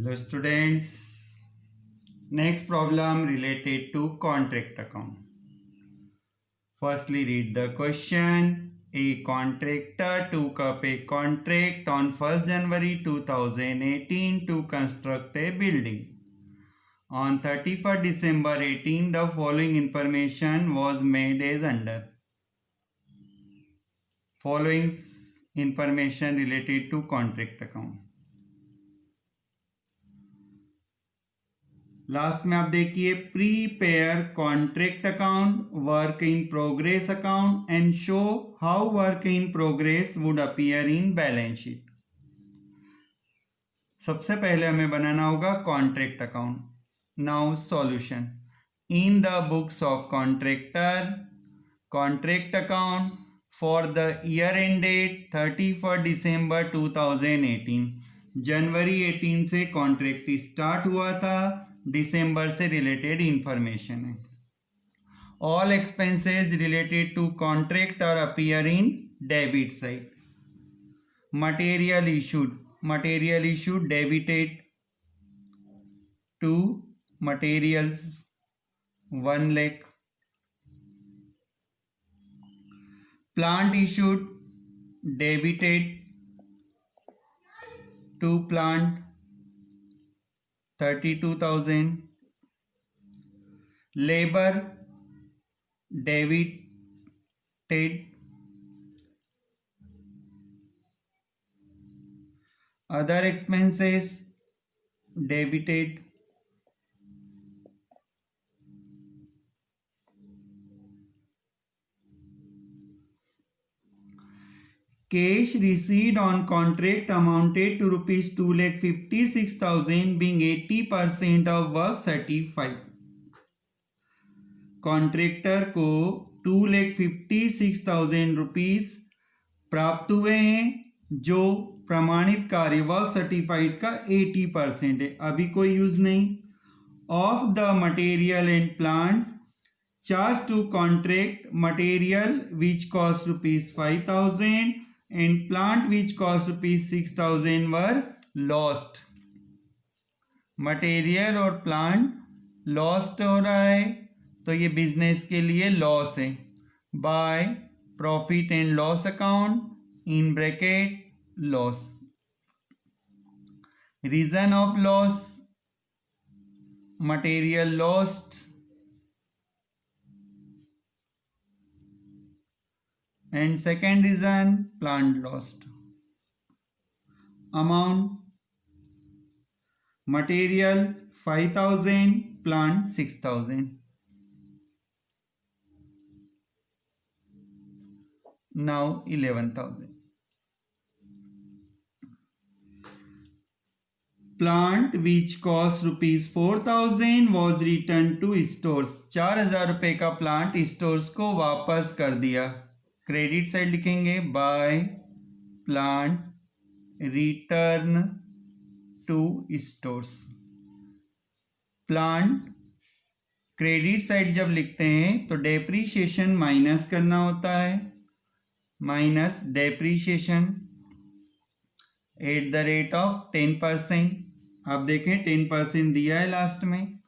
Hello students. Next problem related to contract account. Firstly read the question. A contractor took up a contract on 1st January 2018 to construct a building. On 31st December 18 the following information was made as under. Following information related to contract account. Last में आप देखिए prepare contract account, work in progress account and show how work in progress would appear in balance sheet. सबसे पहले हमें बनाना होगा contract account. Now solution. In the books of contractor contract account for the year ended 31 December 2018। जनवरी 18 से contract start हुआ था, दिसंबर से रिलेटेड इंफॉर्मेशन है। All expenses related to contract are appear in debit side. Material issued debited to materials 1 lakh. Plant issued debited to plant 32,000। Labour debited other expenses debited cash received on contract amounted to rupees 2,56,000 being 80% of work certified। Contractor को 2,56,000 rupees प्राप्त हुए हैं जो प्रमाणित कार्य work certified का 80% है, अभी कोई यूज नहीं। Of the material and plants charge to contract material which cost rupees 5,000 and plant which cost rupees 6,000 were lost। Material और प्लांट लॉस्ट हो रहा है तो ये बिजनेस के लिए लॉस है। By profit and loss account in bracket loss. Reason of loss material lost and second reason plant lost। amount material 5,000 plant 6,000। now 11,000। plant which cost rupees 4,000 was returned to stores। 4,000 रुपए का plant stores को वापस कर दिया। Credit side लिखेंगे by plant return to stores. Plant credit side जब लिखते हैं तो डेप्रीशिएशन माइनस करना होता है, minus depreciation at the rate of 10%। आप देखें 10% दिया है लास्ट में।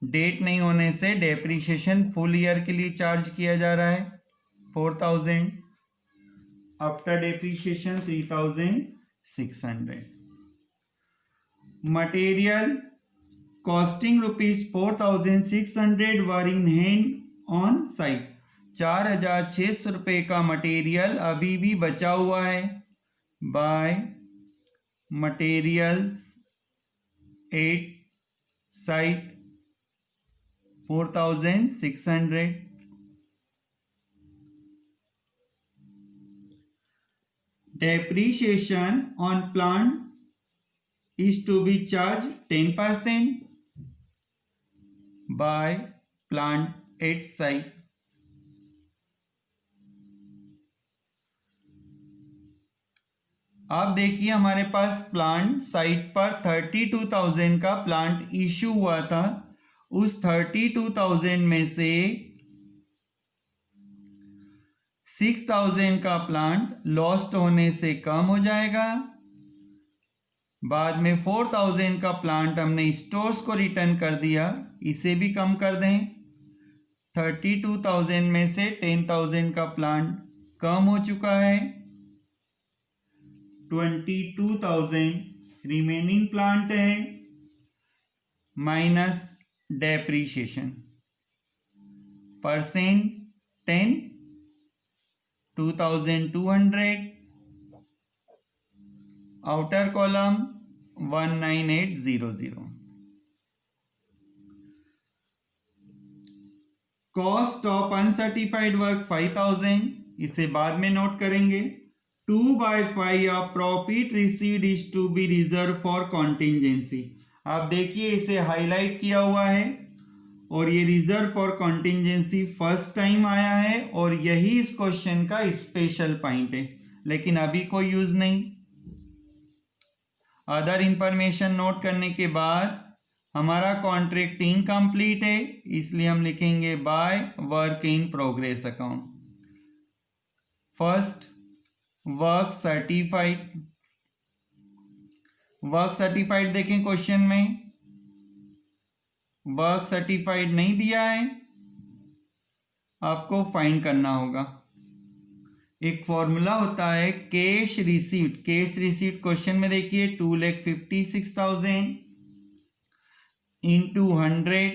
डेट नहीं होने से डेप्रीशिएशन फुल ईयर के लिए चार्ज किया जा रहा है 4,000। After depreciation 3,600। Material costing rupees 4,600 were in hand on site. 4,600 रुपये का मटेरियल अभी भी बचा हुआ है। By materials at site 4,600। Depreciation on plant is to be charged 10% by plant at site। आप देखिए हमारे पास प्लांट साइट पर 32,000 का प्लांट इशू हुआ था। उस 32,000 में से 6,000 का प्लांट लॉस्ट होने से कम हो जाएगा बाद में 4000 का प्लांट हमने स्टोर्स को रिटर्न कर दिया, इसे भी कम कर दें। 32,000 में से 10,000 का प्लांट कम हो चुका है। 22,000 रिमेनिंग प्लांट है minus depreciation percent 10, 2,200 outer column 19800। Cost of uncertified work 5,000, इसे बाद में नोट करेंगे। 2/5 of profit received is to be reserve for contingency. आप देखिए इसे हाईलाइट किया हुआ है और ये reserve for contingency first time आया है और यही इस क्वेश्चन का स्पेशल पॉइंट है, लेकिन अभी कोई यूज नहीं। अदर इंफॉर्मेशन नोट करने के बाद हमारा कॉन्ट्रैक्ट इनकम्प्लीट है, इसलिए हम लिखेंगे by work in progress account. First work certified, work certified देखें क्वेश्चन में वर्क सर्टिफाइड नहीं दिया है, आपको फाइंड करना होगा। एक फॉर्मूला होता है cash received. Cash received question में देखिए 2,56,000 into 100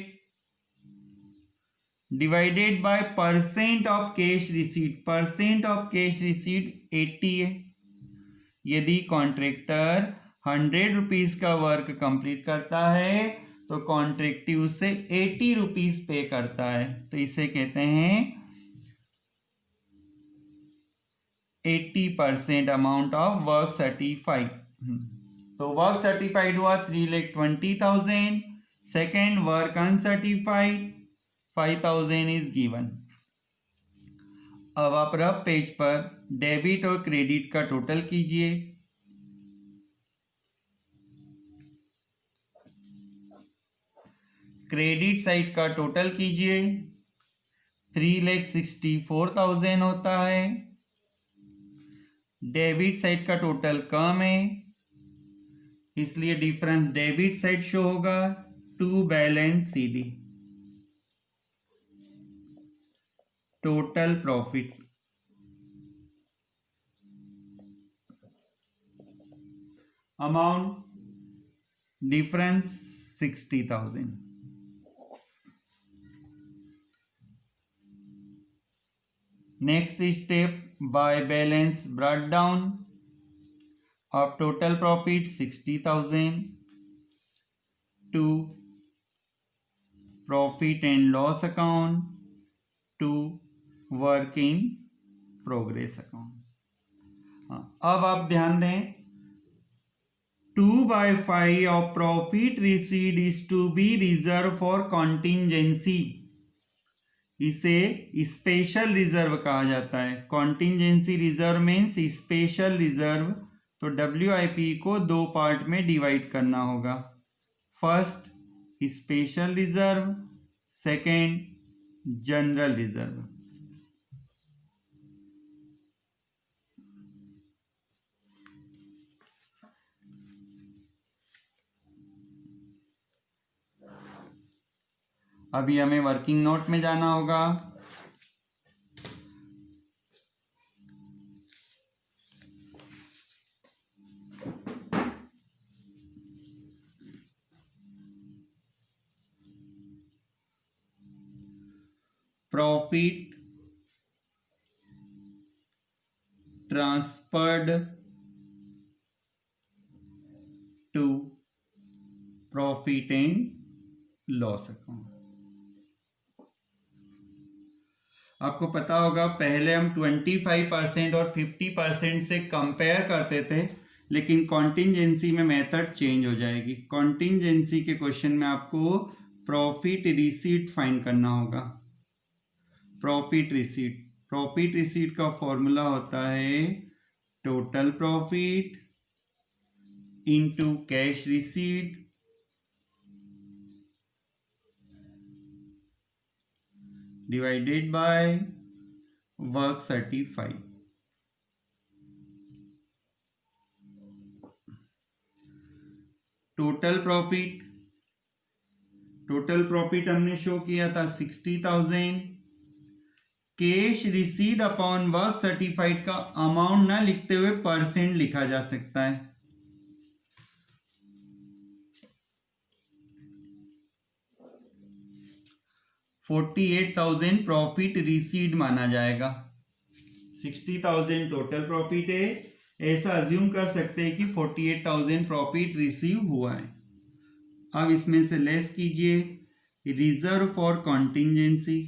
divided by percent of cash received. Percent of cash received 80 है। यदि कॉन्ट्रैक्टर 100 रुपीज का वर्क कंप्लीट करता है तो कॉन्ट्रैक्टिव उससे 80 रुपीज पे करता है, तो इसे कहते हैं 80% अमाउंट ऑफ वर्क सर्टिफाइड। तो वर्क सर्टिफाइड हुआ 3,20,000। Second work uncertified 5,000 is given. अब आप रफ पेज पर डेबिट और क्रेडिट का टोटल कीजिए। क्रेडिट साइड का टोटल कीजिए 3,64,000 होता है। डेबिट साइड का टोटल कम है, इसलिए डिफरेंस डेबिट साइड शो होगा to balance CD. Total profit amount difference 60,000। Next step by balance brought down of total profit 60,000 to profit and loss account to work in progress account। अब आप ध्यान दें 2/5 of profit received is to be reserved for contingency। इसे special reserve कहा जाता है। Contingency reserve means special reserve. तो WIP को दो पार्ट में डिवाइड करना होगा। First special reserve, second general reserve. अभी हमें वर्किंग नोट में जाना होगा। Profit transferred to profit and loss account. आपको पता होगा पहले हम 25% और 50% से कंपेयर करते थे, लेकिन कॉन्टिंजेंसी में मेथड चेंज हो जाएगी। कॉन्टिंजेंसी के क्वेश्चन में आपको प्रॉफिट रिसीट फाइंड करना होगा। प्रॉफिट रिसीट का फॉर्मूला होता है total profit into cash receipt divided by work certified. Total profit हमने शो किया था 60,000। Cash received upon work certified का अमाउंट ना लिखते हुए परसेंट लिखा जा सकता है। $48,000 प्रॉफिट रिसीव्ड माना जाएगा। 60,000 टोटल प्रॉफिट है, ऐसा अज्यूम कर सकते हैं कि 48,000 प्रॉफिट रिसीव हुआ है। अब इसमें से लेस कीजिए reserve for contingency.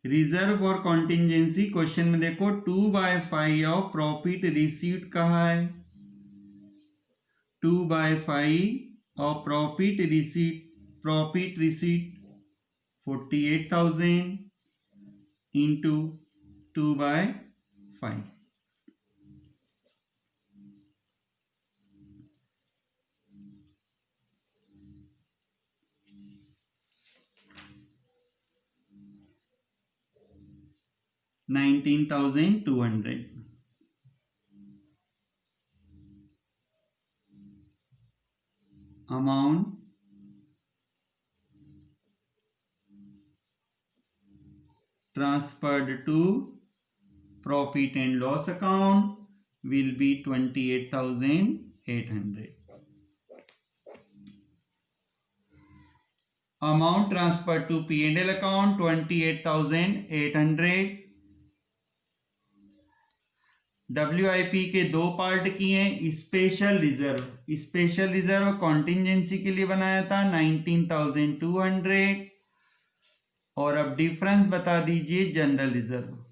Reserve for contingency question में देखो 2/5 ऑफ प्रॉफिट रिसीव्ड कहा है। 2/5 of profit received 48,000 into 2/5। $19,200। Amount transferred to profit and loss account will be 28,800. Amount transferred to P&L account 28,800। WIP के दो पार्ट किए, special reserve कॉन्टिंजेंसी के लिए बनाया था 19,200। और अब डिफरेंस बता दीजिए general reserve.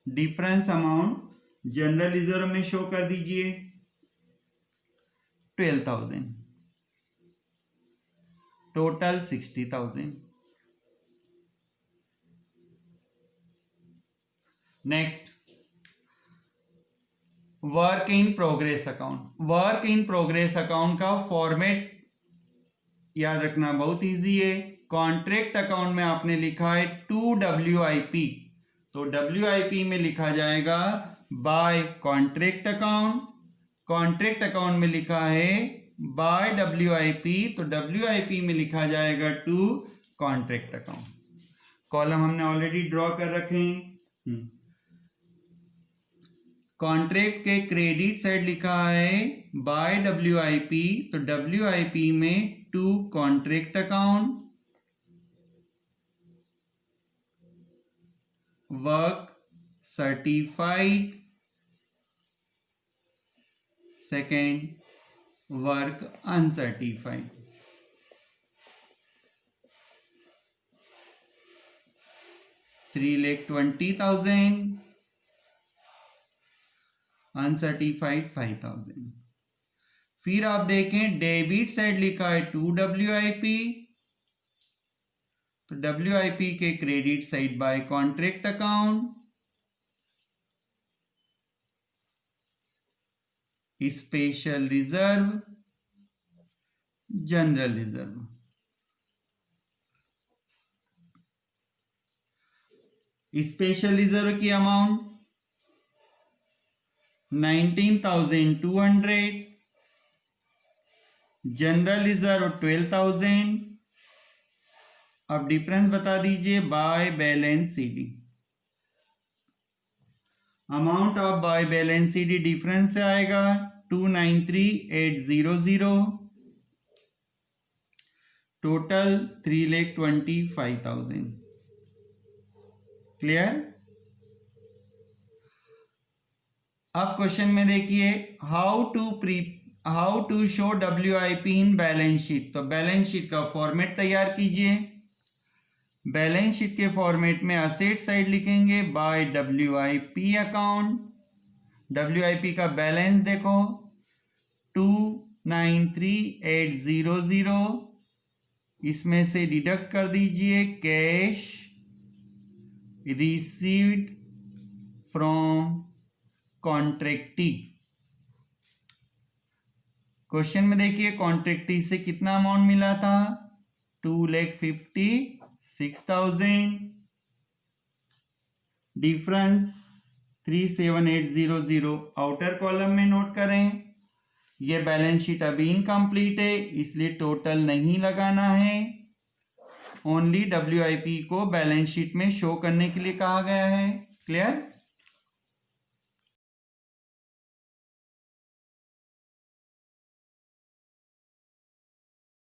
Difference amount general reserve में शो कर दीजिए 12,000, total 60,000। Next work in progress account का फॉर्मेट याद रखना बहुत इजी है। कॉन्ट्रैक्ट अकाउंट में आपने लिखा है टू WIP, तो WIP में लिखा जाएगा by contract account. Contract account में लिखा है बाय WIP, तो WIP में लिखा जाएगा टू कॉन्ट्रैक्ट अकाउंट। कॉलम हमने ऑलरेडी ड्रॉ कर रखे हैं। कॉन्ट्रैक्ट के क्रेडिट साइड लिखा है बाय WIP, तो WIP में to contract account. Work certified, second work uncertified. $3,20,000, uncertified 5,000। फिर आप देखें डेबिट साइड लिखा है टू WIP, तो WIP के credit side by contract account, special reserve, general reserve. Special reserve की अमाउंट 19,200, जनरल रिजर्व 12,000। अब डिफरेंस बता दीजिए by balance CD। Amount of by balance CD difference से आएगा 293,800, टोटल 3,25,000। क्लियर? अब क्वेश्चन में देखिए how to show WIP in balance sheet. तो बैलेंस शीट का फॉर्मेट तैयार कीजिए। बैलेंस शीट के फॉर्मेट में असेट साइड लिखेंगे बाय WIP अकाउंट। WIP का बैलेंस देखो 293,800, इसमें से डिडक्ट कर दीजिए cash received from contractee. Question में देखिए कॉन्ट्रैक्टी से कितना अमाउंट मिला था 2,56,000। डिफरेंस 37800 आउटर कॉलम में नोट करें। ये बैलेंस शीट अभी इनकम्प्लीट है, इसलिए टोटल नहीं लगाना है, ओनली WIP को बैलेंस शीट में शो करने के लिए कहा गया है। क्लियर?